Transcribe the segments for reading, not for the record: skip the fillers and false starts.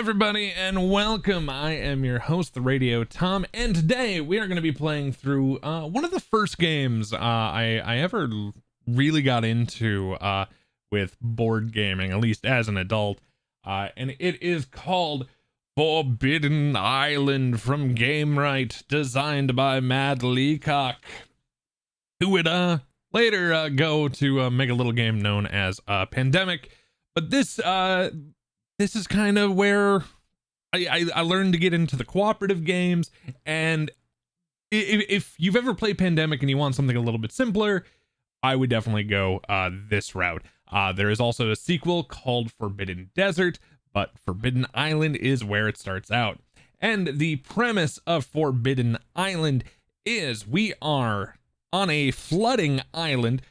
everybody, and welcome. I am your host, the Radio Tom, and today we are going to be playing through one of the first games I ever really got into with board gaming, at least as an adult, and it is called Forbidden Island from Gamewright, designed by Matt Leacock, who would later go to make a little game known as Pandemic. But this is kind of where I learned to get into the cooperative games, and if you've ever played Pandemic and you want something a little bit simpler, I would definitely go this route. There is also a sequel called Forbidden Desert, but Forbidden Island is where it starts out. And the premise of Forbidden Island is we are on a flooding island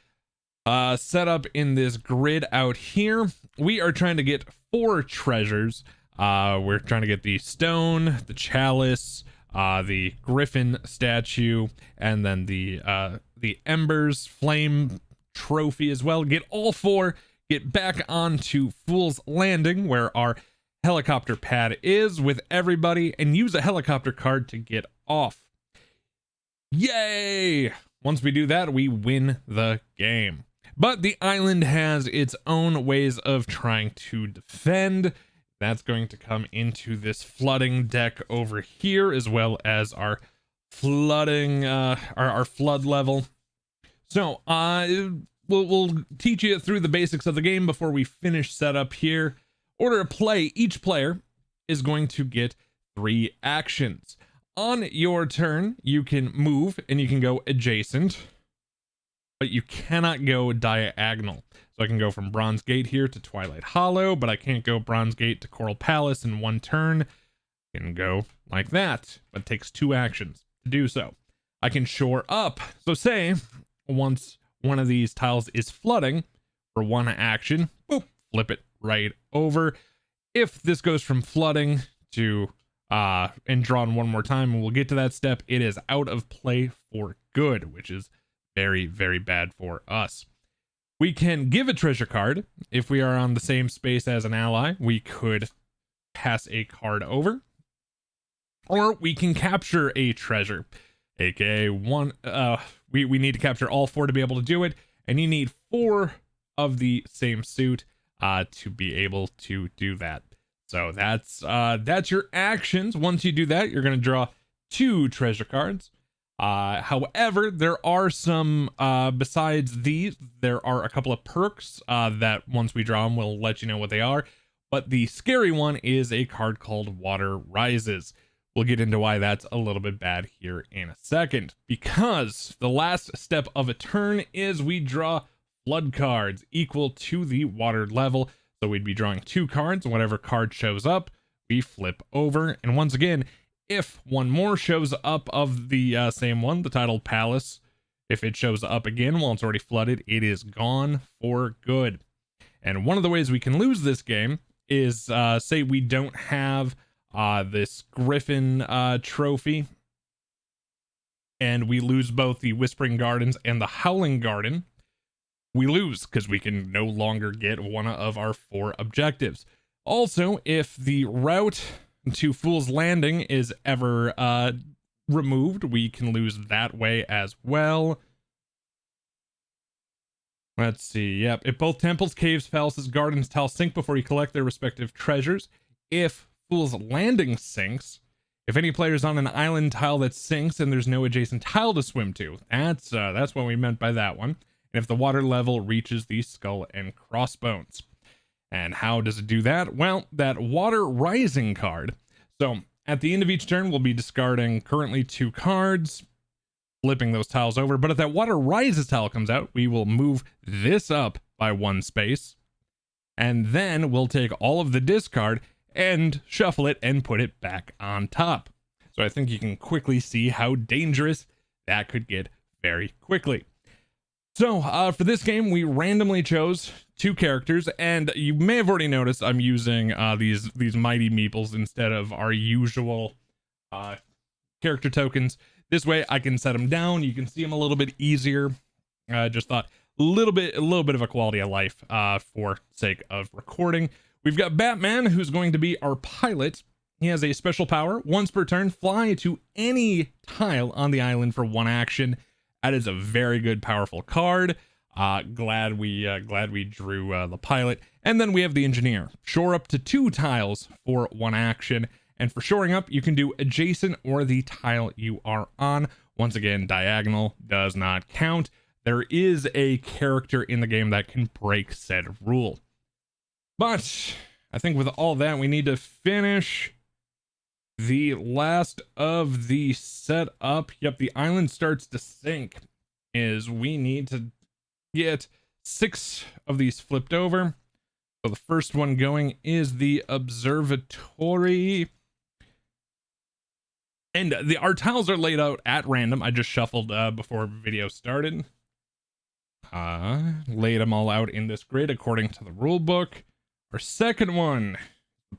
set up in this grid out here. We are trying to get 4 treasures. We're trying to get the stone, the chalice, the griffin statue, and then the embers flame trophy as well. Get all 4, get back onto Fool's Landing, where our helicopter pad is, with everybody, and use a helicopter card to get off. Yay! Once we do that, we win the game. But the island has its own ways of trying to defend. That's going to come into this flooding deck over here, as well as our flooding, our flood level. So we'll teach you through the basics of the game before we finish setup here. Order of play: each player is going to get 3 actions. On your turn, you can move and you can go adjacent, but you cannot go diagonal. So I can go from Bronze Gate here to Twilight Hollow, but I can't go Bronze Gate to Coral Palace in one turn. I can go like that, but it takes 2 actions to do so. I can shore up. So say once one of these tiles is flooding, for 1 action, boop, flip it right over. If this goes from flooding to and drawn one more time, and we'll get to that step, it is out of play for good, which is very, very bad for us. We can give a treasure card. If we are on the same space as an ally, we could pass a card over, or we can capture a treasure, aka one. We need to capture all 4 to be able to do it, and you need 4 of the same suit to be able to do that. So that's your actions. Once you do that, you're going to draw 2 treasure cards. However, there are some, besides these, there are a couple of perks that once we draw them, we'll let you know what they are. But the scary one is a card called Water Rises. We'll get into why that's a little bit bad here in a second, because the last step of a turn is we draw flood cards equal to the water level. So we'd be drawing 2 cards. Whatever card shows up, we flip over. And once again, if one more shows up of the same one, the titled Palace, if it shows up again while it's already flooded, it is gone for good. And one of the ways we can lose this game is, say we don't have this Griffin trophy, and we lose both the Whispering Gardens and the Howling Garden. We lose because we can no longer get one of our 4 objectives. Also, if the route to Fool's Landing is ever removed, we can lose that way as well. Let's see. Yep. If both temples, caves, palaces, gardens, tiles sink before you collect their respective treasures. If Fool's Landing sinks, if any player is on an island tile that sinks and there's no adjacent tile to swim to, that's what we meant by that one. And if the water level reaches the skull and crossbones. And how does it do that? Well, that Water Rising card. So at the end of each turn, we'll be discarding currently 2 cards, flipping those tiles over. But if that Water Rises tile comes out, we will move this up by 1 space. And then we'll take all of the discard and shuffle it and put it back on top. So I think you can quickly see how dangerous that could get very quickly. So for this game, we randomly chose 2 characters, and you may have already noticed I'm using these mighty meeples instead of our usual character tokens. This way I can set them down. You can see them a little bit easier. Just thought a little bit of a quality of life for sake of recording. We've got Batman, who's going to be our pilot. He has a special power. Once per turn, fly to any tile on the island for 1 action. That is a very good, powerful card. Glad we drew the pilot. And then we have the engineer. Shore up to 2 tiles for 1 action. And for shoring up, you can do adjacent or the tile you are on. Once again, diagonal does not count. There is a character in the game that can break said rule. But I think with all that, we need to finish the last of the setup. Yep, the island starts to sink. We need to get 6 of these flipped over. So the first one going is the observatory. And our tiles are laid out at random. I just shuffled before video started. Laid them all out in this grid according to the rule book. Our second one,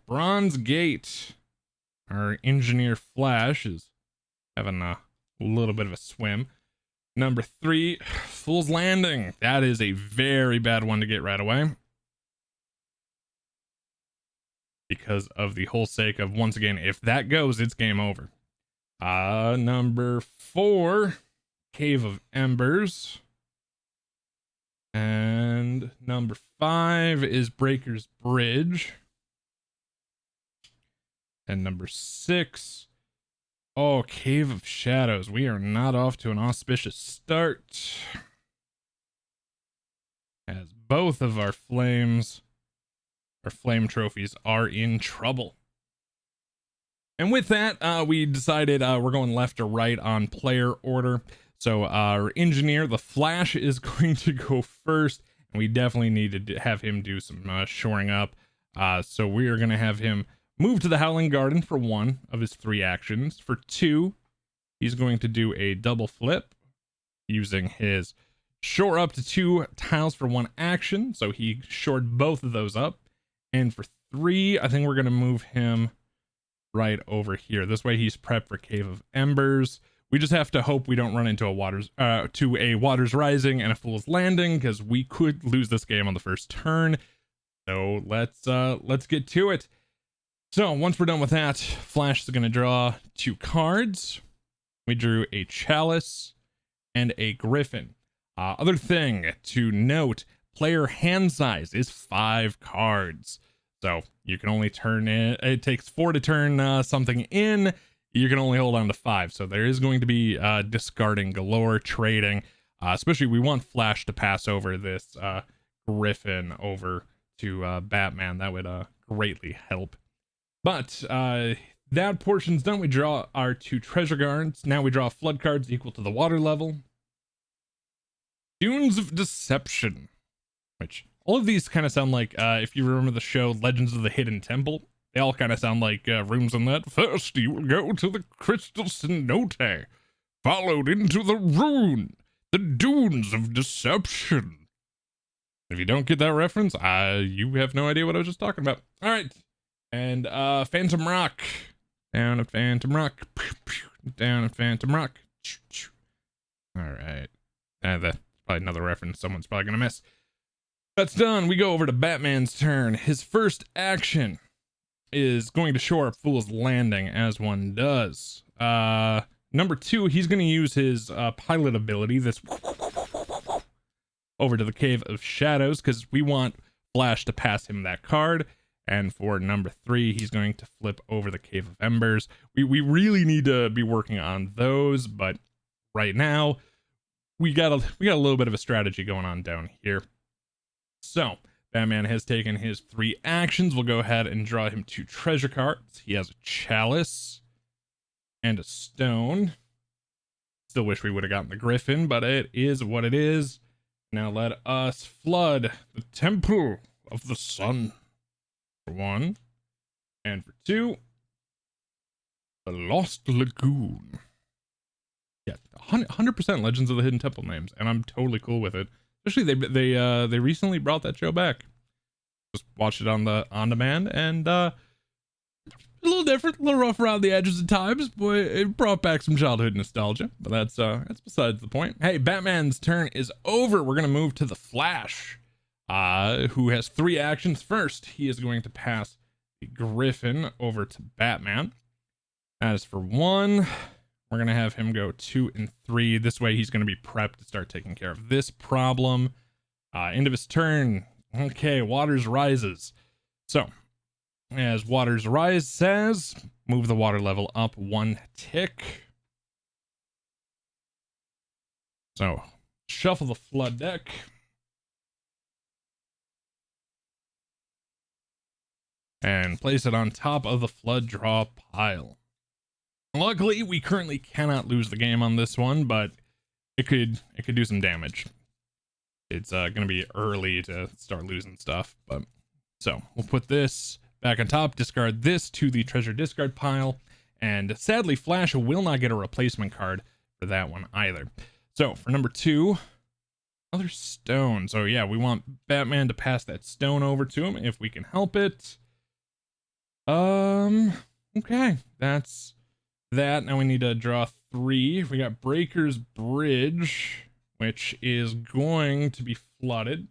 Bronze Gate. Our engineer Flash is having a little bit of a swim. Number 3, Fool's Landing. That is a very bad one to get right away. Because of the whole sake of, once again, if that goes, it's game over. Number 4, Cave of Embers. And number 5 is Breaker's Bridge. And number 6, Cave of Shadows. We are not off to an auspicious start, as both of our flame trophies are in trouble. And with that, we decided we're going left or right on player order. So our engineer, the Flash, is going to go first, and we definitely need to have him do some shoring up. So we are going to have him move to the Howling Garden for 1 of his 3 actions. For 2, he's going to do a double flip using his shore up to 2 tiles for 1 action. So he shored both of those up. And for 3, I think we're going to move him right over here. This way he's prepped for Cave of Embers. We just have to hope we don't run into a Waters Rising and a Fool's Landing, because we could lose this game on the first turn. So let's get to it. So once we're done with that, Flash is going to draw 2 cards. We drew a Chalice and a Griffin. Other thing to note, player hand size is 5 cards. So you can only turn it takes 4 to turn something in. You can only hold on to 5. So there is going to be discarding galore, trading. Especially we want Flash to pass over this Griffin over to Batman. That would greatly help. But that portion's done. We draw our 2 treasure cards. Now we draw flood cards equal to the water level. Dunes of Deception, which all of these kind of sound like, if you remember the show Legends of the Hidden Temple, they all kind of sound like rooms in that. First, you will go to the Crystal Cenote, followed into the ruin, the Dunes of Deception. If you don't get that reference, you have no idea what I was just talking about. All right. And Phantom Rock. Down at Phantom Rock. Down at Phantom Rock. All right. That's probably another reference someone's probably going to miss. That's done. We go over to Batman's turn. His first action is going to shore up Fool's Landing, as one does. Number 2, he's going to use his pilot ability, this over to the Cave of Shadows, because we want Flash to pass him that card. And for number 3, he's going to flip over the Cave of Embers. We really need to be working on those, but right now we got a little bit of a strategy going on down here. So Batman has taken his 3 actions. We'll go ahead and draw him 2 treasure cards. He has a Chalice and a Stone. Still wish we would have gotten the Griffin, but it is what it is. Now let us flood the Temple of the Sun for 1, and for 2, the Lost Lagoon. Yeah, 100% Legends of the Hidden Temple names, and I'm totally cool with it. Especially they recently brought that show back. Just watched it on demand, and a little different, a little rough around the edges at times, but it brought back some childhood nostalgia. But that's besides the point. Hey, Batman's turn is over. We're gonna move to the Flash. who has 3 actions. First, he is going to pass the Griffin over to Batman. That is for 1. We're going to have him go 2 and 3. This way he's going to be prepped to start taking care of this problem. End of his turn. Okay, Waters rises. So, as Waters Rise says, move the water level up 1 tick. So, shuffle the flood deck. And place it on top of the flood draw pile. Luckily, we currently cannot lose the game on this one, but it could do some damage. It's going to be early to start losing stuff, but so we'll put this back on top, discard this to the treasure discard pile, and sadly, Flash will not get a replacement card for that one either. So for number 2, another stone. So yeah, we want Batman to pass that stone over to him if we can help it. Okay, that's that. Now we need to draw 3. We got Breaker's Bridge, which is going to be flooded.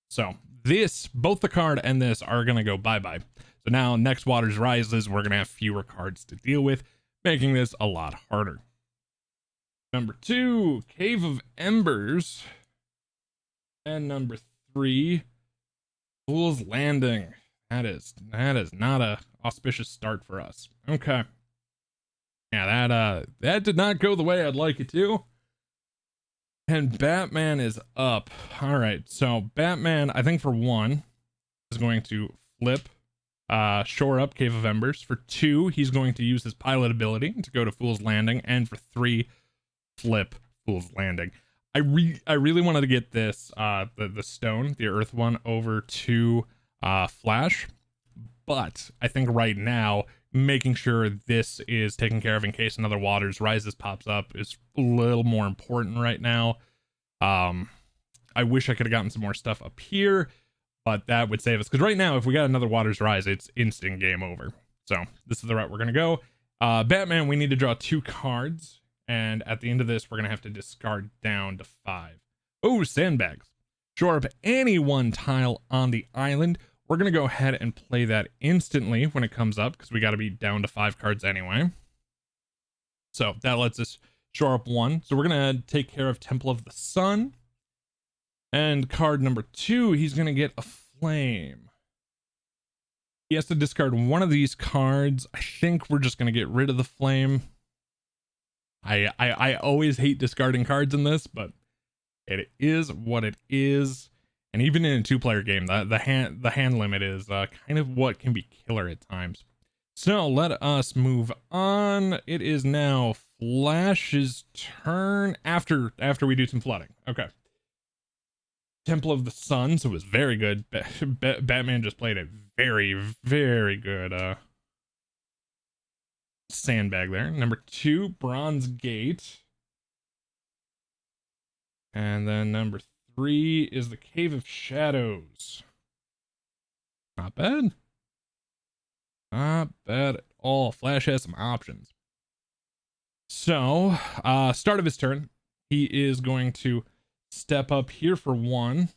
So this, both the card and this are going to go bye-bye. So now next Waters Rises, we're going to have fewer cards to deal with, making this a lot harder. Number 2, Cave of Embers. And number 3, Fool's Landing. That is not a auspicious start for us. Okay. Yeah, that did not go the way I'd like it to. And Batman is up. All right, so Batman, I think for 1, is going to flip, shore up Cave of Embers. For 2, he's going to use his pilot ability to go to Fool's Landing, and for 3, flip Fool's Landing. I really wanted to get this the stone, the earth one, over to Flash, but I think right now making sure this is taken care of in case another Waters Rises pops up is a little more important right now. I wish I could have gotten some more stuff up here, but that would save us, because right now if we got another Waters Rise, it's instant game over. So this is the route we're gonna go. Batman, we need to draw 2 cards, and at the end of this we're gonna have to discard down to 5. Oh, sandbags. Shore up any 1 tile on the island. We're going to go ahead and play that instantly when it comes up, because we got to be down to 5 cards anyway. So that lets us shore up 1. So we're going to take care of Temple of the Sun. And card number 2, he's going to get a flame. He has to discard 1 of these cards. I think we're just going to get rid of the flame. I always hate discarding cards in this, but it is what it is. And even in a 2-player game, the hand limit is kind of what can be killer at times. So let us move on. It is now Flash's turn after we do some flooding. Okay. Temple of the Sun, so it was very good. Batman just played a very, very good sandbag there. Number 2, Bronze Gate. And then number 3 is the Cave of Shadows. Not bad. Not bad at all. Flash has some options. So, start of his turn, he is going to step up here for 1.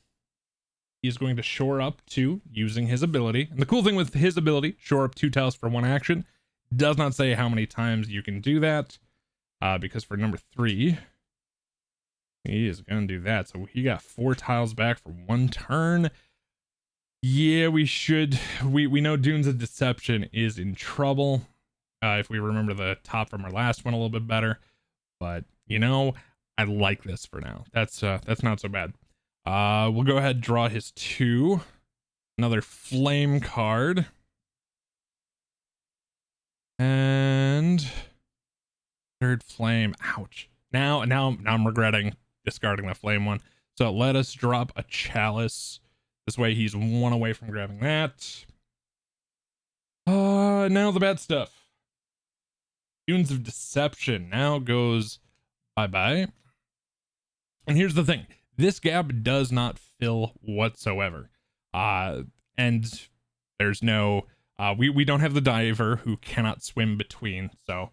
He's going to shore up 2 using his ability. And the cool thing with his ability, shore up 2 tiles for 1 action, does not say how many times you can do that. Because for number 3, he is going to do that. So he got 4 tiles back for 1 turn. Yeah, we should. We know Dunes of Deception is in trouble. If we remember the top from our last one a little bit better. But, you know, I like this for now. That's not so bad. We'll go ahead and draw his 2. Another flame card. And 3rd flame. Ouch. Now I'm regretting discarding the flame one. So let us drop a chalice. This way he's 1 away from grabbing that. Now the bad stuff. Dunes of Deception now goes bye-bye. And here's the thing. This gap does not fill whatsoever. And there's no... we don't have the diver who cannot swim between. So,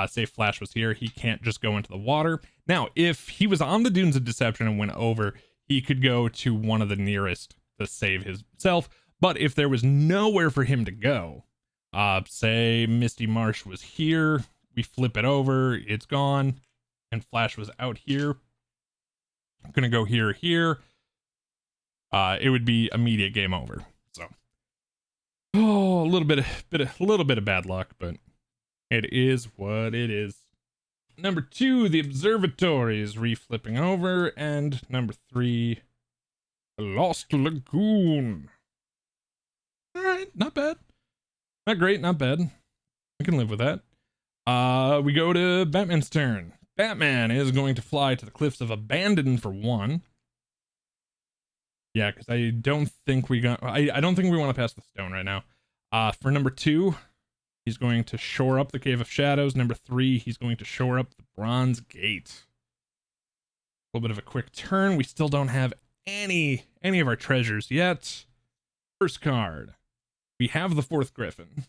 say Flash was here, he can't just go into the water. Now, if he was on the Dunes of Deception and went over, he could go to one of the nearest to save himself. But if there was nowhere for him to go, say Misty Marsh was here, we flip it over, it's gone, and Flash was out here. I'm gonna go here. It would be immediate game over. So, a little bit of bad luck, but it is what it is. Number 2, the observatory is reflipping over, and number 3, the Lost Lagoon. All right, not bad, not great, not bad. I can live with that. We go to Batman's turn. Batman is going to fly to the Cliffs of Abandon for 1. Yeah, because I don't think we want to pass the stone right now. For number 2, he's going to shore up the Cave of Shadows. Number 3, he's going to shore up the Bronze Gate. A little bit of a quick turn. We still don't have any of our treasures yet. First card, we have the 4th Griffin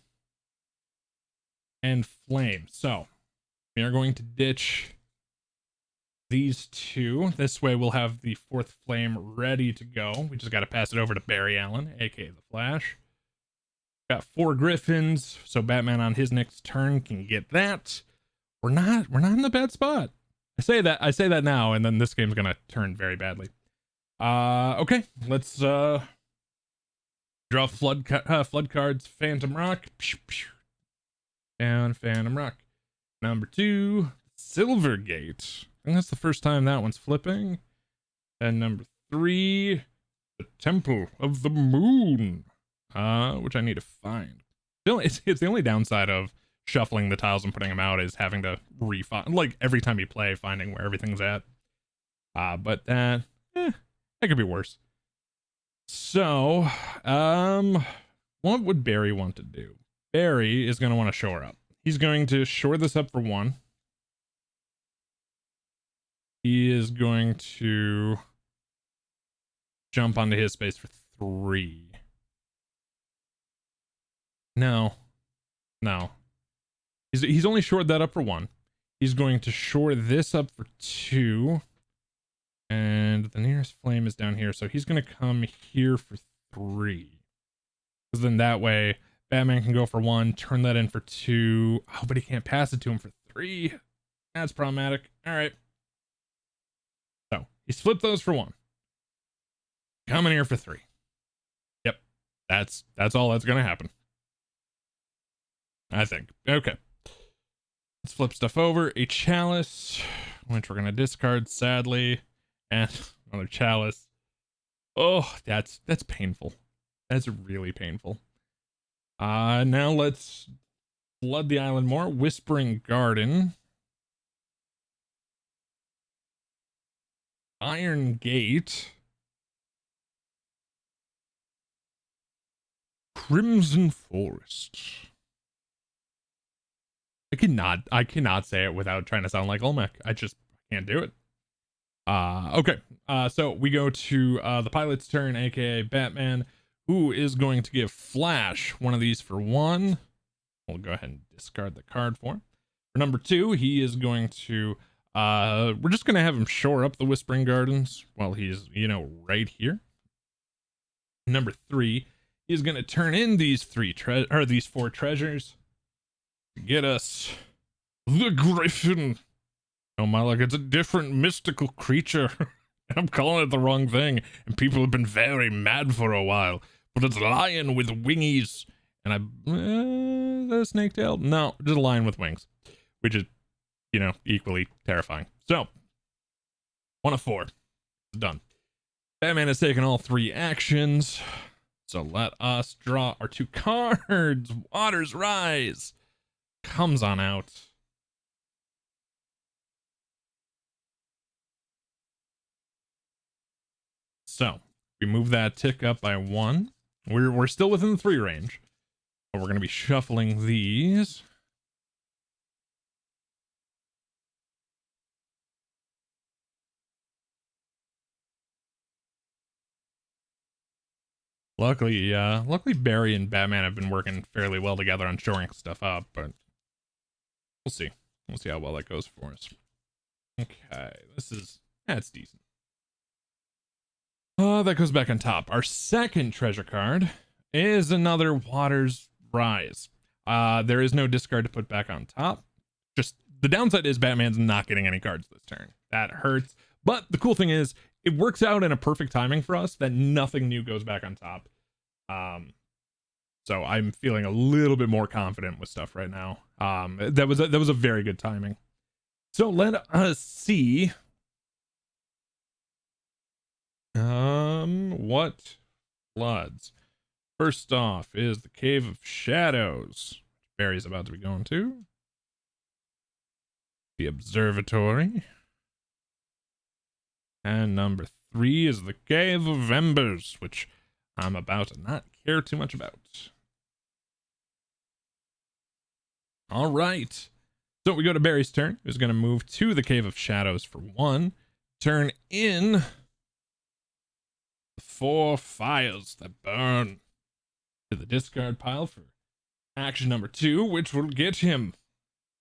and Flame. So we are going to ditch these 2. This way we'll have the 4th Flame ready to go. We just got to pass it over to Barry Allen, aka the Flash. Got 4 Griffins, so Batman on his next turn can get that. We're not in a bad spot. I say that now, and then this game's gonna turn very badly. Okay, let's draw flood cards. Phantom Rock, down Phantom Rock. Number 2, Silvergate. I think that's the first time that one's flipping. And number 3, the Temple of the Moon, which I need to find. It's the only downside of shuffling the tiles and putting them out is having to refine, like every time you play, finding where everything's at. But that could be worse. So, what would Barry want to do? Barry is going to want to shore up. He's going to shore this up for 1. He is going to jump onto his space for 3. No. He's only shored that up for 1. He's going to shore this up for 2. And the nearest flame is down here, so he's going to come here for 3. Because then that way, Batman can go for 1, turn that in for 2. Oh, but he can't pass it to him for 3. That's problematic. All right. So he's flipped those for 1. Coming here for 3. Yep. That's all that's going to happen, I think. Okay. Let's flip stuff over. A chalice, which we're going to discard, sadly. And another chalice. Oh, that's painful. That's really painful. Now let's flood the island more. Whispering Garden. Iron Gate. Crimson Forest. I cannot say it without trying to sound like Olmec. I just can't do it. Okay. So we go to the pilot's turn, aka Batman, who is going to give Flash one of these for 1. We'll go ahead and discard the card for him. For number 2, he is going to we're just gonna have him shore up the Whispering Gardens while he's, right here. Number 3, he's gonna turn in these 4 treasures to get us the Griffin. Oh my, like, it's a different mystical creature. I'm calling it the wrong thing, and people have been very mad for a while. But it's a lion with wingies, and is that a snake tail? No, just a lion with wings, which is, equally terrifying. So, 1 of 4, done. Batman has taken all 3 actions, so let us draw our 2 cards. Waters Rise comes on out. So we move that tick up by 1. We're still within the 3 range, but we're going to be shuffling these. Luckily Barry and Batman have been working fairly well together on shoring stuff up, but we'll see. We'll see how well that goes for us. Okay, that's decent. That goes back on top. Our second treasure card is another Water's Rise. There is no discard to put back on top. Just the downside is Batman's not getting any cards this turn. That hurts. But the cool thing is it works out in a perfect timing for us that nothing new goes back on top. So I'm feeling a little bit more confident with stuff right now. That was a very good timing. So let us see what floods. First off is the Cave of Shadows. Barry's about to be going to. The Observatory. And number 3 is the Cave of Embers, which I'm about to not care too much about. All right. So we go to Barry's turn, who's going to move to the Cave of Shadows for 1. Turn in the 4 fires that burn to the discard pile for action number 2, which will get him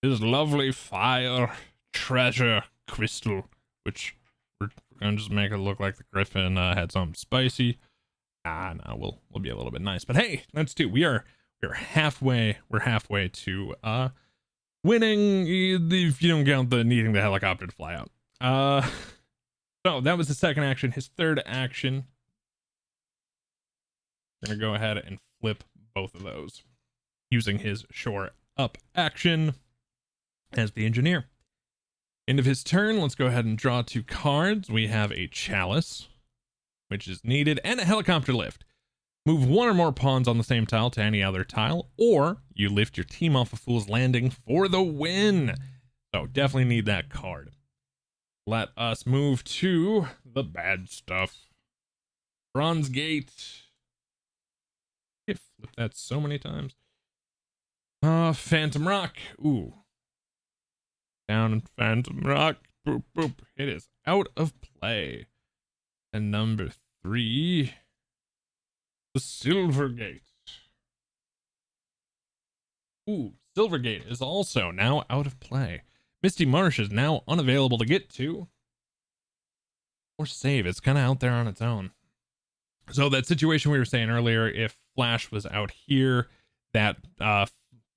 his lovely fire treasure crystal, which we're going to just make it look like the Griffin had something spicy. No, we'll be a little bit nice. But hey, that's 2. We're halfway to winning, if you don't count the needing the helicopter to fly out. So that was the second action. His third action, we're gonna go ahead and flip both of those using his shore up action as the engineer. End of his turn, let's go ahead and draw 2 cards. We have a chalice, which is needed, and a helicopter lift. Move 1 or more pawns on the same tile to any other tile, or you lift your team off of Fool's Landing for the win. So definitely need that card. Let us move to the bad stuff. Bronze Gate. I've flipped that so many times. Phantom Rock. Ooh. Down in Phantom Rock. Boop, boop. It is out of play. And number 3, the Silvergate. Ooh, Silvergate is also now out of play. Misty Marsh is now unavailable to get to or save. It's kind of out there on its own. So that situation we were saying earlier, if Flash was out here, that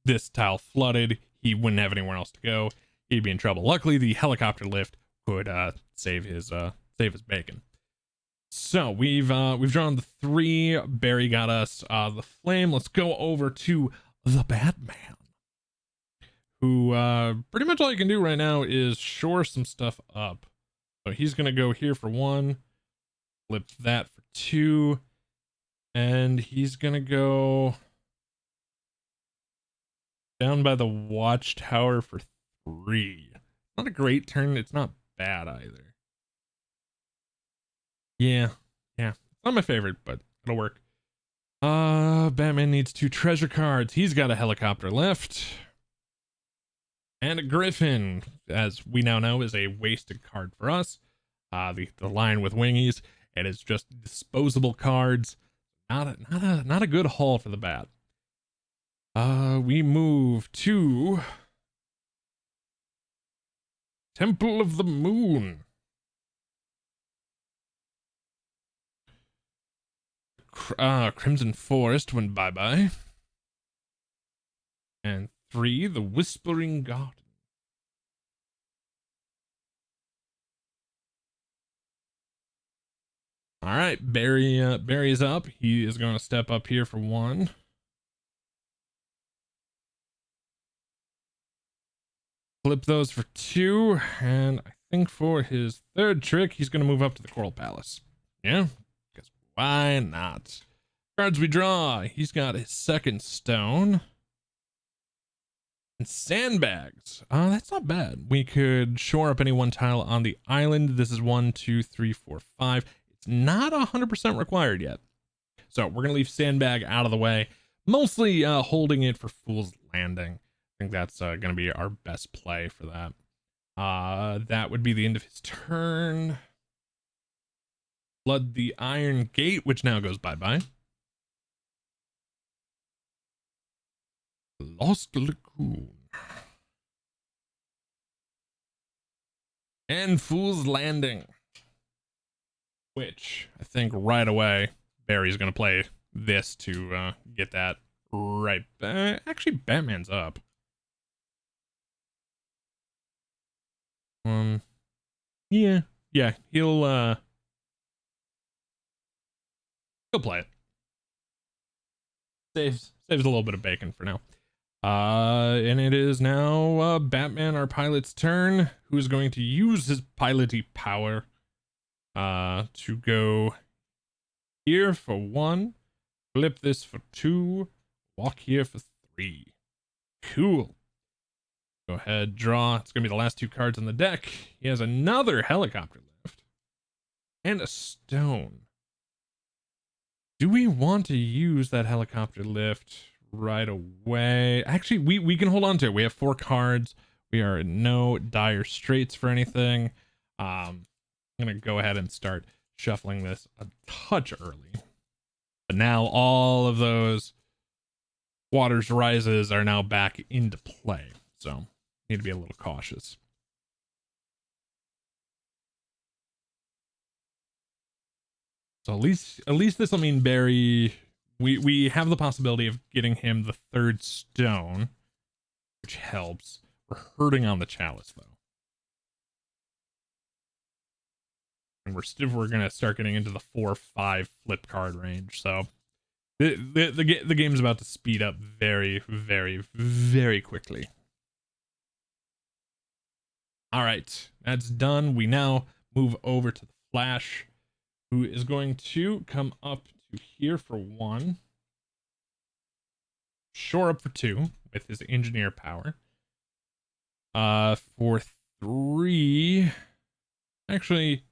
this tile flooded, he wouldn't have anywhere else to go. He'd be in trouble. Luckily, the helicopter lift could save his bacon. So we've drawn the 3. Barry got us the flame. Let's go over to the Batman, who pretty much all you can do right now is shore some stuff up. So he's gonna go here for 1, flip that for 2, and he's gonna go down by the watchtower for 3. Not a great turn. It's not bad either. Yeah. Not my favorite, but it'll work. Batman needs 2 treasure cards. He's got a helicopter lift. And a Griffin, as we now know, is a wasted card for us. The Lion with Wingies. It is just disposable cards. Not a good haul for the Bat. We move to Temple of the Moon. Crimson Forest went bye-bye. And 3, the Whispering Garden. All right, Barry's up. He is going to step up here for 1. Flip those for 2, and I think for his third trick, he's going to move up to the Coral Palace. Yeah, because why not? Cards we draw. He's got his second stone. And sandbags. That's not bad. We could shore up any one tile on the island. This is 1, 2, 3, 4, 5. It's not 100% required yet. So we're going to leave sandbag out of the way. Mostly holding it for Fool's Landing. I think that's going to be our best play for that. That would be the end of his turn. Flood the Iron Gate, which now goes bye-bye. Lost Lagoon. And Fool's Landing. which I think right away Barry's gonna play this to get that right. Actually, Batman's up. Yeah, yeah, he'll play it. Saves a little bit of bacon for now. And it is now Batman, our pilot's turn, who is going to use his piloty power to go here for 1, flip this for 2, walk here for 3. Cool. Go ahead, draw. It's gonna be the last 2 cards on the deck. He has another helicopter lift and a stone. Do we want to use that helicopter lift right away? Actually, we can hold on to it. We have 4 cards. We are in no dire straits for anything. I'm gonna go ahead and start shuffling this a touch early. But now all of those Waters Rises are now back into play. So need to be a little cautious. So at least this will mean Barry, we have the possibility of getting him the 3rd stone, which helps. We're hurting on the chalice though. And we're gonna start getting into the 4-5 flip card range. So the game's about to speed up very, very, very quickly. All right, that's done. We now move over to the Flash, who is going to come up to here for 1, shore up for 2 with his engineer power. For 3, actually,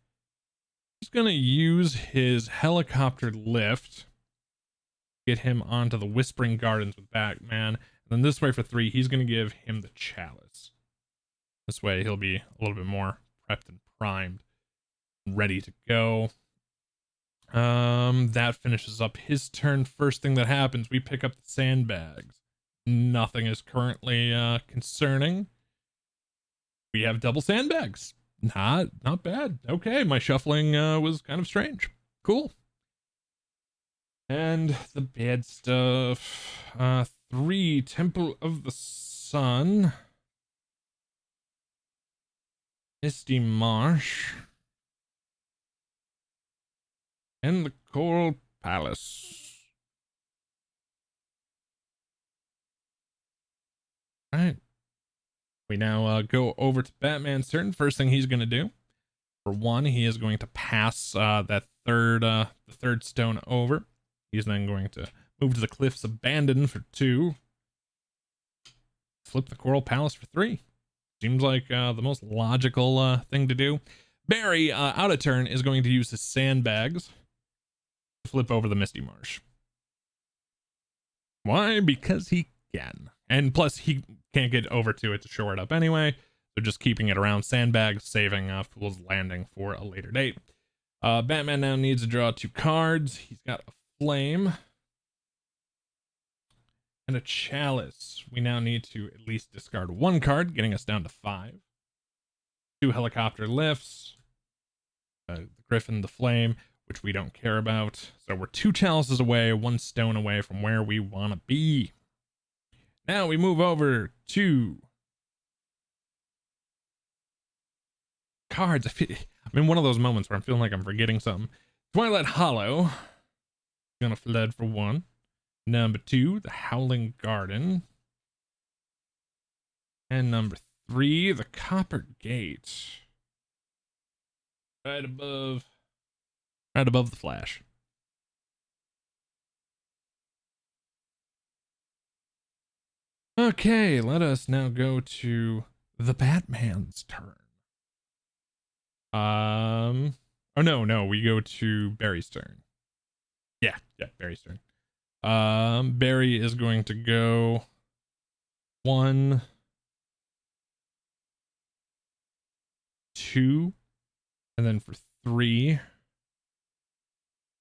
he's gonna use his helicopter lift, get him onto the Whispering Gardens with Batman. And then this way for 3, he's gonna give him the chalice. This way he'll be a little bit more prepped and primed, ready to go. That finishes up his turn. First thing that happens, we pick up the sandbags. Nothing is currently concerning. We have double sandbags. Not bad. Okay, my shuffling was kind of strange. Cool. And the bad stuff. 3, Temple of the Sun, Misty Marsh, and the Coral Palace. All right. We now go over to Batman's turn. First thing he's going to do, for 1, he is going to pass that the 3rd stone over. He's then going to move to the Cliffs Abandoned for 2. Flip the Coral Palace for 3. Seems like the most logical thing to do. Barry, out of turn, is going to use his sandbags to flip over the Misty Marsh. Why? Because he can. And plus, he can't get over to it to shore it up anyway. So just keeping it around sandbags, saving Fool's Landing for a later date. Batman now needs to draw 2 cards. He's got a Flame and a Chalice. We now need to at least discard 1 card, getting us down to 5. 2 helicopter lifts, the Griffin, the Flame, which we don't care about. So we're 2 chalices away, 1 stone away from where we want to be. Now we move over to cards. I'm in one of those moments where I'm feeling like I'm forgetting something. Twilight Hollow. Gonna flood for 1. Number 2, the Howling Garden. And number 3, the Copper Gate. Right above the Flash. Okay, let us now go to the Batman's turn. Oh no, we go to Barry's turn. Yeah, Barry's turn. Barry is going to go 1, 2, and then for 3,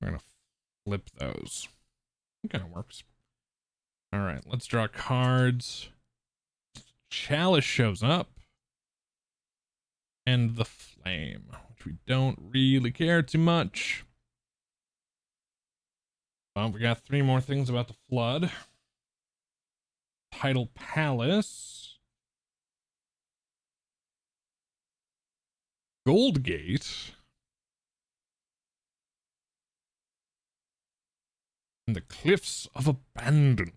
we're gonna flip those. It kind of works. All right, let's draw cards. Chalice shows up, and the Flame, much. We don't really care too much. We got 3 more things about the flood. Tidal Palace. Gold Gate. And the Cliffs of Abandon.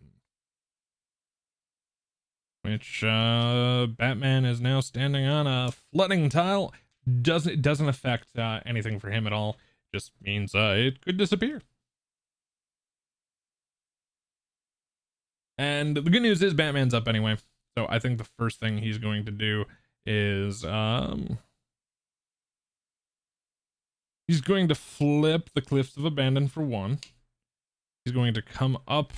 Which Batman is now standing on a flooding tile. It doesn't affect anything for him at all. Just means it could disappear. And the good news is Batman's up anyway. So I think the first thing he's going to do is he's going to flip the Cliffs of Abandon for 1. He's going to come up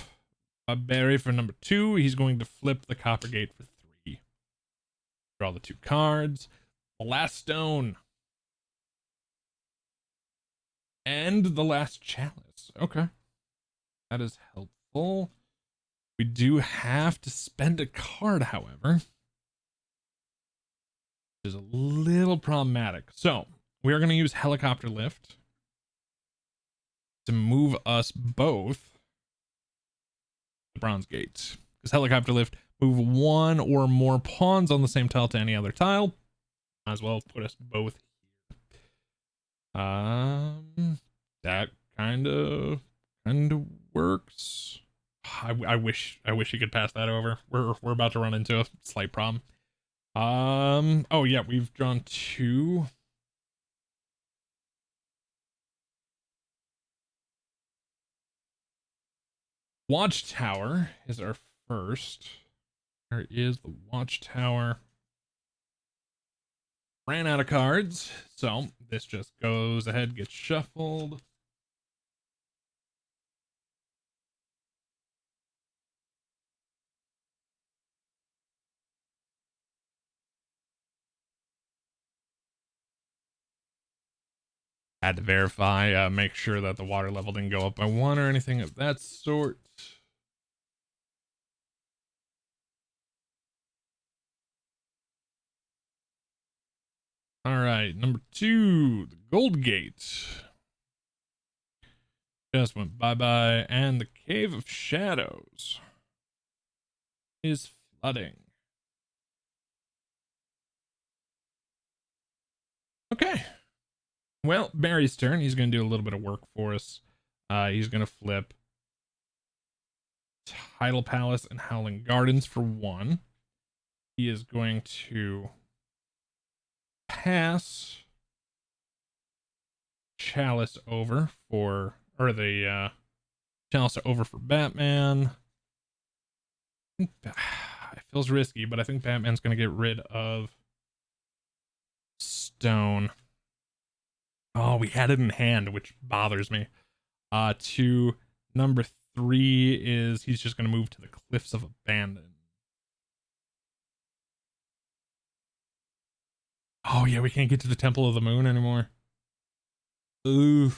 a Barry for number 2. He's going to flip the Copper Gate for 3. Draw the 2 cards. The last stone. And the last chalice. Okay. That is helpful. We do have to spend a card, however. Which is a little problematic. So, we are going to use Helicopter Lift to move us both the Bronze Gate. Because Helicopter Lift move 1 or more pawns on the same tile to any other tile. Might as well put us both here. That kind of works. I wish you could pass that over. We're about to run into a slight problem. Oh yeah, we've drawn 2. Watchtower is our first. Where is the Watchtower? Ran out of cards, so this just goes ahead, gets shuffled. Had to verify, make sure that the water level didn't go up by 1 or anything of that sort. All right, number 2, the Gold Gate. Just went bye-bye, and the Cave of Shadows is flooding. Okay. Well, Barry's turn. He's going to do a little bit of work for us. He's going to flip Tidal Palace and Howling Gardens for 1. He is going to pass Chalice over for, or the Chalice over for Batman. It feels risky, but I think Batman's going to get rid of Stone. Oh, we had it in hand, which bothers me. To number 3 is he's just going to move to the Cliffs of Abandon. Oh yeah, we can't get to the Temple of the Moon anymore. Ooh. So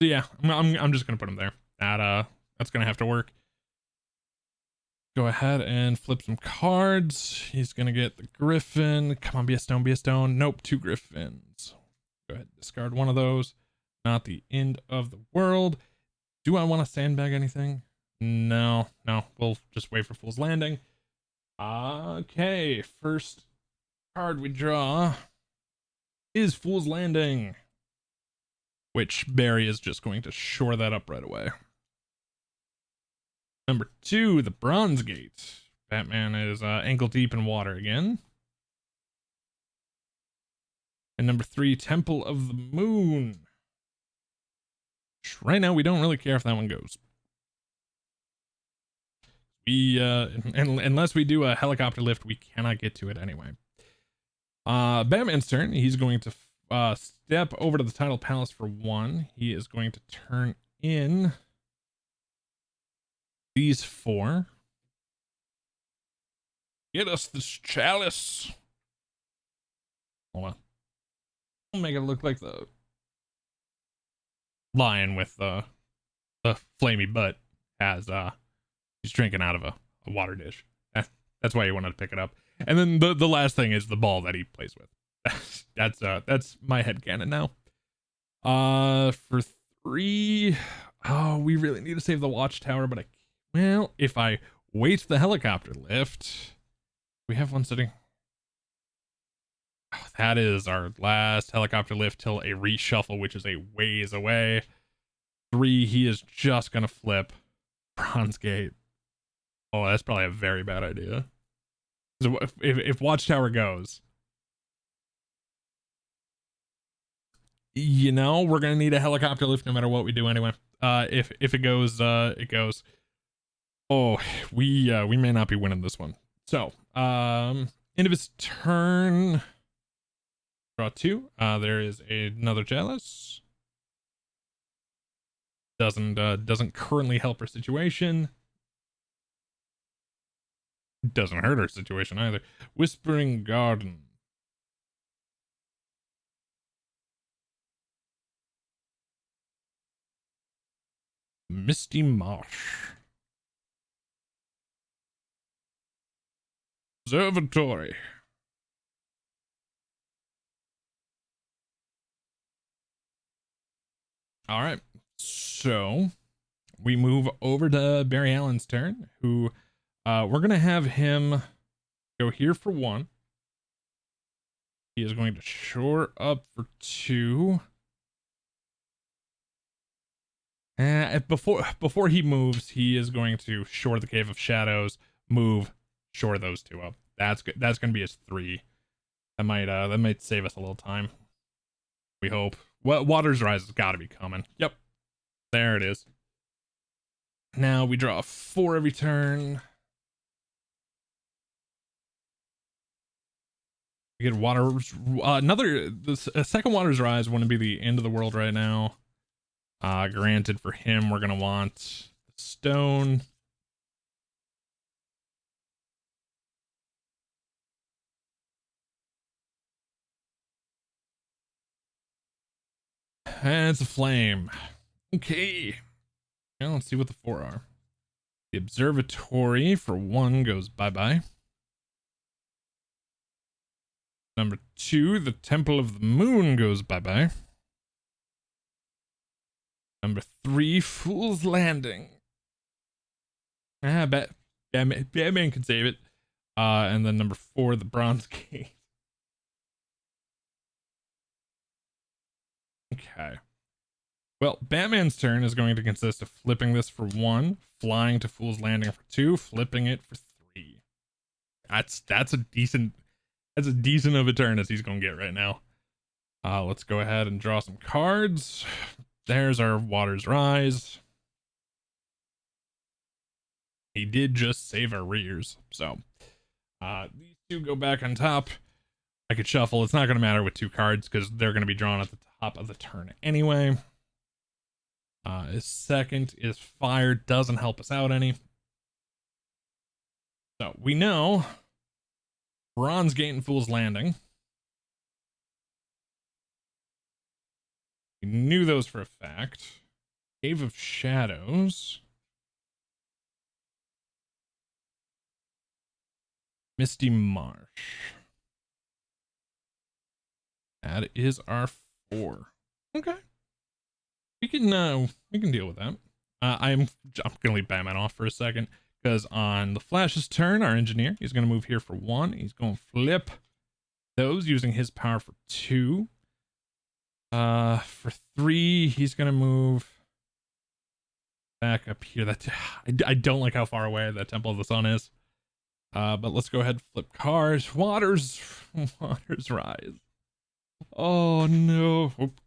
yeah, I'm just gonna put him there. That's gonna have to work. Go ahead and flip some cards. He's gonna get the Griffin. Come on, be a stone, be a stone. Nope, 2 Griffins. Go ahead, discard 1 of those. Not the end of the world. Do I want to sandbag anything? No, we'll just wait for Fool's Landing. Okay, first card we draw is Fool's Landing, which Barry is just going to shore that up right away. Number 2, the Bronze Gate. Batman is ankle deep in water again. And number 3, Temple of the Moon. Right now, we don't really care if that one goes. We unless we do a helicopter lift, we cannot get to it anyway. Batman's turn. He's going to step over to the Tidal Palace for 1. He is going to turn in these 4. Get us this chalice. Hold on. I'll make it look like the lion with the flamey butt has he's drinking out of a water dish. That's why he wanted to pick it up. And then the last thing is the ball that he plays with. That's my headcanon now. For 3, oh, we really need to save the watchtower, but well, if I wait the helicopter lift, we have one sitting. Oh, that is our last helicopter lift till a reshuffle, which is a ways away. 3, he is just gonna flip Bronze Gate. Oh, that's probably a very bad idea. So if watchtower goes, we're gonna need a helicopter lift no matter what we do anyway. If it goes, it goes. Oh, we may not be winning this one. So, end of his turn. Draw 2. There is another Chalice. Doesn't currently help our situation. Doesn't hurt our situation either. Whispering Garden. Misty Marsh. Observatory. All right. So we move over to Barry Allen's turn, who we're going to have him go here for 1. He is going to shore up for 2. Before he moves, he is going to shore the Cave of Shadows, move, shore those 2 up. That's good. That's going to be his 3. That might save us a little time. We hope. Well, Water's Rise has got to be coming. Yep. There it is. Now we draw 4 every turn. We get a second Water's Rise wouldn't be the end of the world right now. Granted, for him, we're gonna want stone. And it's a flame. Okay. Now let's see what the 4 are. The Observatory for 1 goes bye-bye. Number 2, the Temple of the Moon goes bye-bye. Number 3, Fool's Landing. Batman can save it. And then number 4, the Bronze Gate. Okay. Well, Batman's turn is going to consist of flipping this for 1, flying to Fool's Landing for 2, flipping it for 3. That's a decent of a turn as he's gonna get right now. Let's go ahead and draw some cards. There's our Water's Rise. He did just save our rears, so these 2 go back on top. I could shuffle. It's not gonna matter with 2 cards because they're gonna be drawn at the top of the turn anyway. His second is fire, doesn't help us out any. So we know Bronze Gate and Fool's Landing. We knew those for a fact. Cave of Shadows. Misty Marsh. That is our 4. Okay. We can deal with that. I'm gonna leave Batman off for a second because on the Flash's turn, our engineer, he's gonna move here for 1. He's gonna flip those using his power for 2. For 3, he's gonna move back up here. I don't like how far away that Temple of the Sun is. But let's go ahead and flip cards. Water's Rise. Oh no. Oop.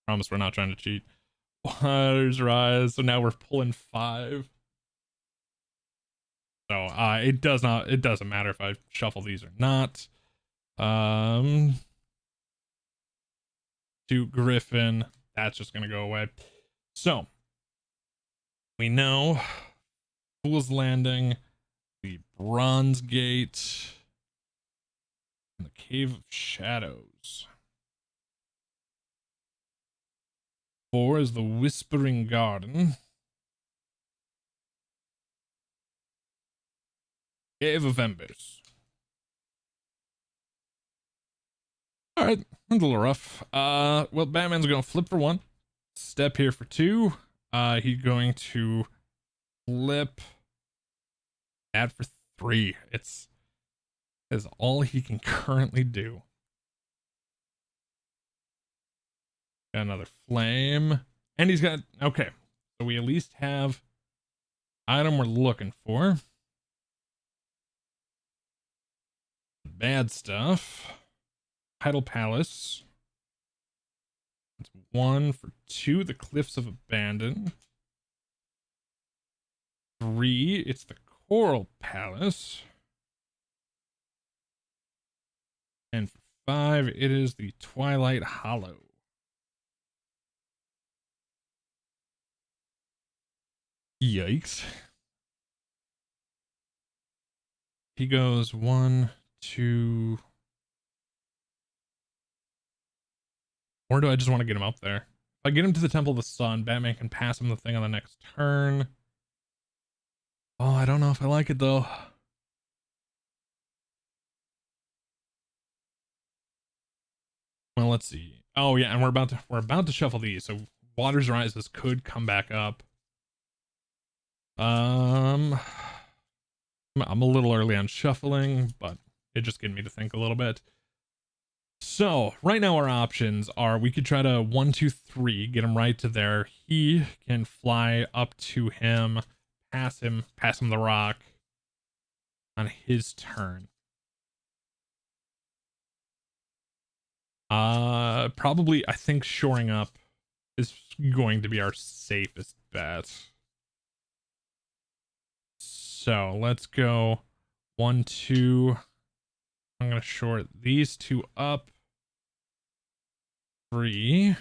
Promise we're not trying to cheat. Water's Rise. So now we're pulling 5. So it doesn't matter if I shuffle these or not. 2 Griffin. That's just gonna go away. So we know Fool's Landing, the Bronze Gate, and the Cave of Shadows. 4 is the Whispering Garden. Cave of Embers. All right, that's a little rough. Well, Batman's gonna flip for 1, step here for 2. He's going to flip that for 3. It's is all he can currently do. Got another flame, and he's got okay. So we at least have item we're looking for. Bad stuff. Tidal Palace. That's 1 for 2. The Cliffs of Abandon. 3. It's the Coral Palace. And for 5, it is the Twilight Hollow. Yikes. He goes 1, 2. Or do I just want to get him up there? If I get him to the Temple of the Sun, Batman can pass him the thing on the next turn. Oh, I don't know if I like it though. Well, let's see. Oh yeah, and we're about to shuffle these, so Waters Rises could come back up. I'm a little early on shuffling, but it just getting me to think a little bit. So right now our options are we could try to 1, 2, 3, get him right to there. He can fly up to him, pass him the rock on his turn. Probably I think shoring up is going to be our safest bet. So let's go 1, 2. I'm gonna short these 2 up. 3.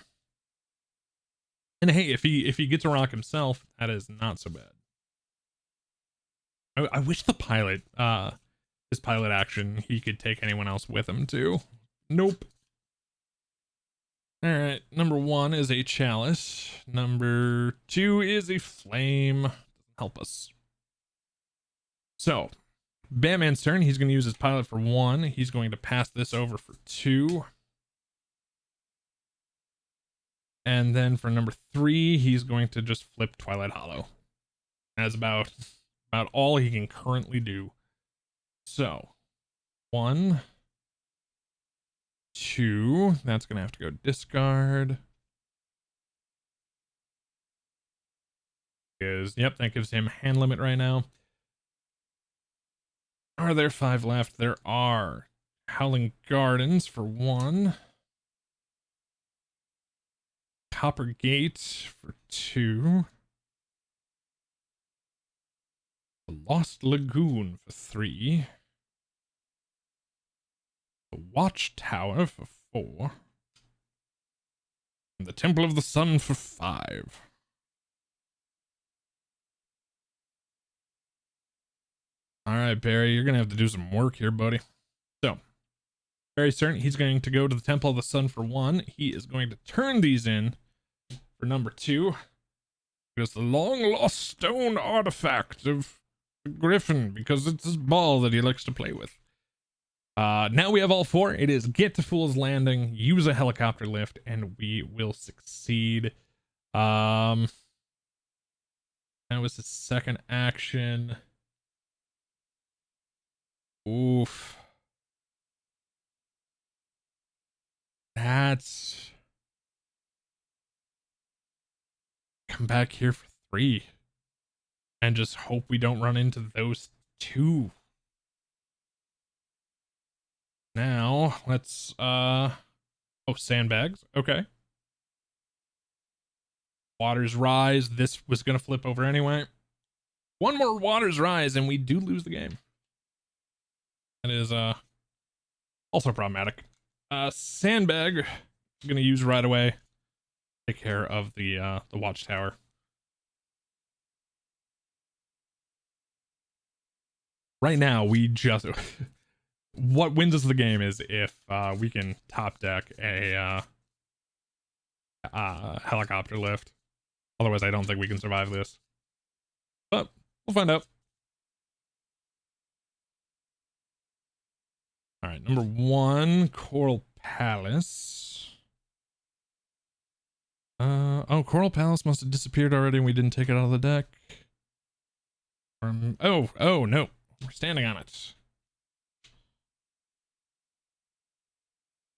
And hey, if he gets a rock himself, that is not so bad. I wish the pilot, his pilot action, he could take anyone else with him too. Nope. All right, number 1 is a chalice. Number 2 is a flame. Help us. So, Batman's turn. He's going to use his pilot for 1. He's going to pass this over for 2. And then for number 3, he's going to just flip Twilight Hollow. That's about all he can currently do. So, 1, 2. That's going to have to go discard. Yep, that gives him hand limit right now. Are there 5 left? There are. Howling Gardens for 1. Copper Gate for 2. The Lost Lagoon for 3. The Watchtower for 4. And the Temple of the Sun for 5. All right, Barry, you're going to have to do some work here, buddy. So, very certain he's going to go to the Temple of the Sun for 1. He is going to turn these in for number 2. Because the long lost stone artifact of the Griffin, because it's his ball that he likes to play with. Now we have all 4. It is get to Fool's Landing, use a helicopter lift, and we will succeed. That was his second action. Oof. That's... Come back here for 3. And just hope we don't run into those 2. Now, let's, oh, sandbags. Okay. Waters Rise. This was going to flip over anyway. 1 more Waters Rise, and we do lose the game. That is, also problematic. Sandbag. I'm going to use right away. Take care of the Watchtower. Right now, we just... What wins us the game is if we can top deck a helicopter lift. Otherwise, I don't think we can survive this. But we'll find out. All right, number 1, Coral Palace. Oh, Coral Palace must have disappeared already and we didn't take it out of the deck. Oh no, we're standing on it.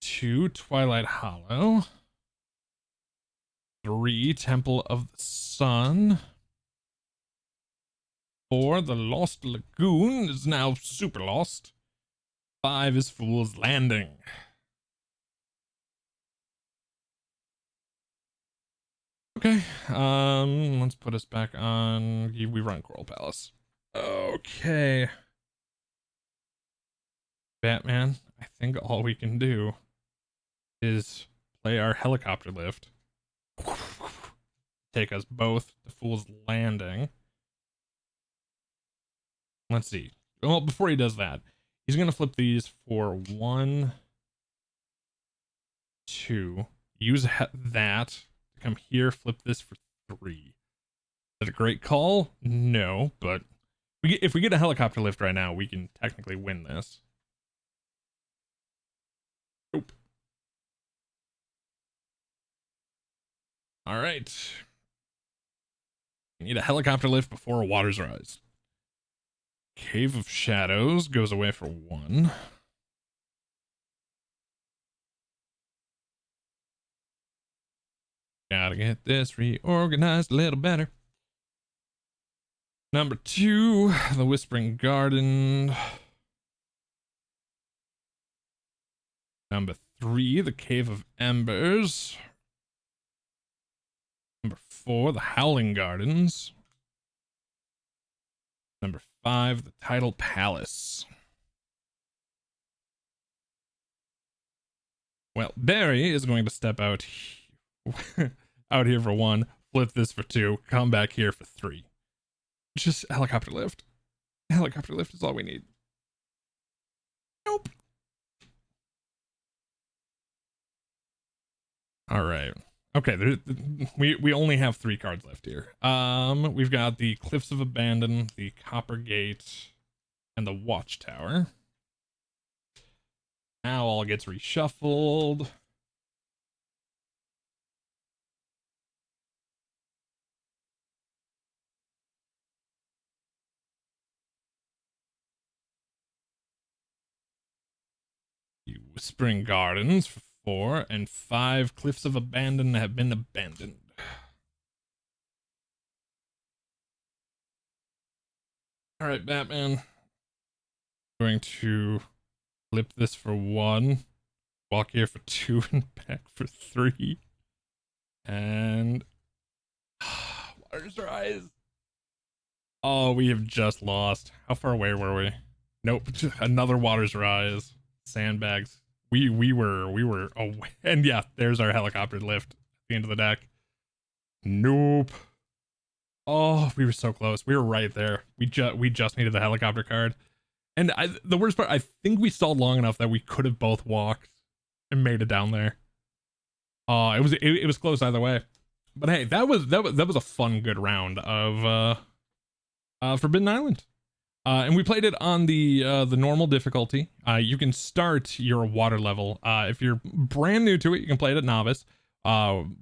2 Twilight Hollow. 3 Temple of the Sun. 4 The Lost Lagoon is now super lost. 5 is Fool's Landing. Okay, let's put us back on. We run Coral Palace. Okay. Batman, I think all we can do is play our helicopter lift. Take us both to Fool's Landing. Let's see. Well, before he does that, he's going to flip these for 1, 2. Use that to come here, flip this for 3. Is that a great call? No, but if we get a helicopter lift right now, we can technically win this. Nope. All right. We need a helicopter lift before a Waters Rise. Cave of Shadows goes away for 1. Gotta get this reorganized a little better. Number 2, the Whispering Garden. Number 3, the Cave of Embers. Number 4, the Howling Gardens. Number 5, the Tidal Palace. Well, Barry is going to step out here for 1, flip this for 2, come back here for 3. Just helicopter lift. Helicopter lift is all we need. Nope. All right. Okay, we only have 3 cards left here. We've got the Cliffs of Abandon, the Copper Gate, and the Watchtower. Now all gets reshuffled. The Whispering Gardens for 4, and 5 Cliffs of Abandon have been abandoned. All right, Batman. Going to flip this for 1, walk here for 2, and back for 3. And Waters Rise. Oh, we have just lost. How far away were we? Nope, another Waters Rise. Sandbags. We were away. And yeah, there's our helicopter lift at the end of the deck. Nope. Oh, we were so close. We were right there. We just needed the helicopter card. And the worst part, I think we stalled long enough that we could have both walked and made it down there. Oh, it was close either way. But hey, that was a fun, good round of Forbidden Island. And we played it on the normal difficulty. You can start your water level. If you're brand new to it, you can play it at novice.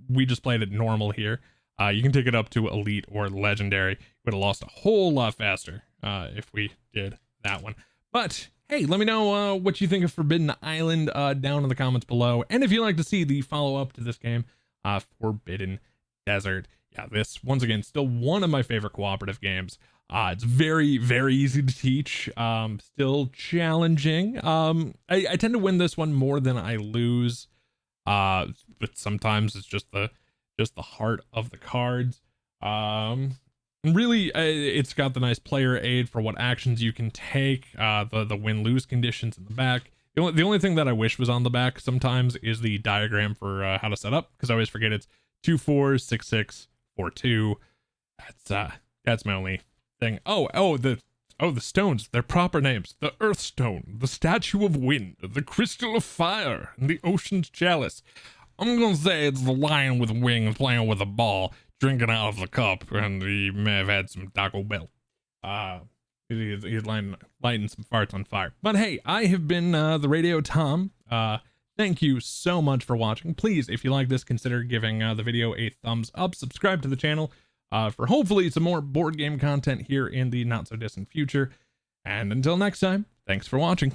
We just played it normal here. You can take it up to elite or legendary. Would have lost a whole lot faster if we did that one. But hey, let me know what you think of Forbidden Island down in the comments below. And if you'd like to see the follow-up to this game, Forbidden Desert. Yeah, this, once again, still one of my favorite cooperative games. It's very, very easy to teach. Still challenging. I tend to win this one more than I lose. But sometimes it's just the heart of the cards. Really, it's got the nice player aid for what actions you can take. The win-lose conditions in the back. The only thing that I wish was on the back sometimes is the diagram for how to set up, because I always forget it's 2 4 6 6 4 2. That's my only thing. The stones, their proper names: the Earth Stone, the Statue of Wind, the Crystal of Fire, and the Ocean's Chalice. I'm gonna say it's the lion with wings playing with a ball, drinking out of the cup, and he may have had some Taco Bell. He's lighting some farts on fire. But hey, I have been the Radio Tom. Thank you so much for watching. Please, if you like this, consider giving the video a thumbs up, subscribe to the channel for hopefully some more board game content here in the not so distant future. And until next time, thanks for watching.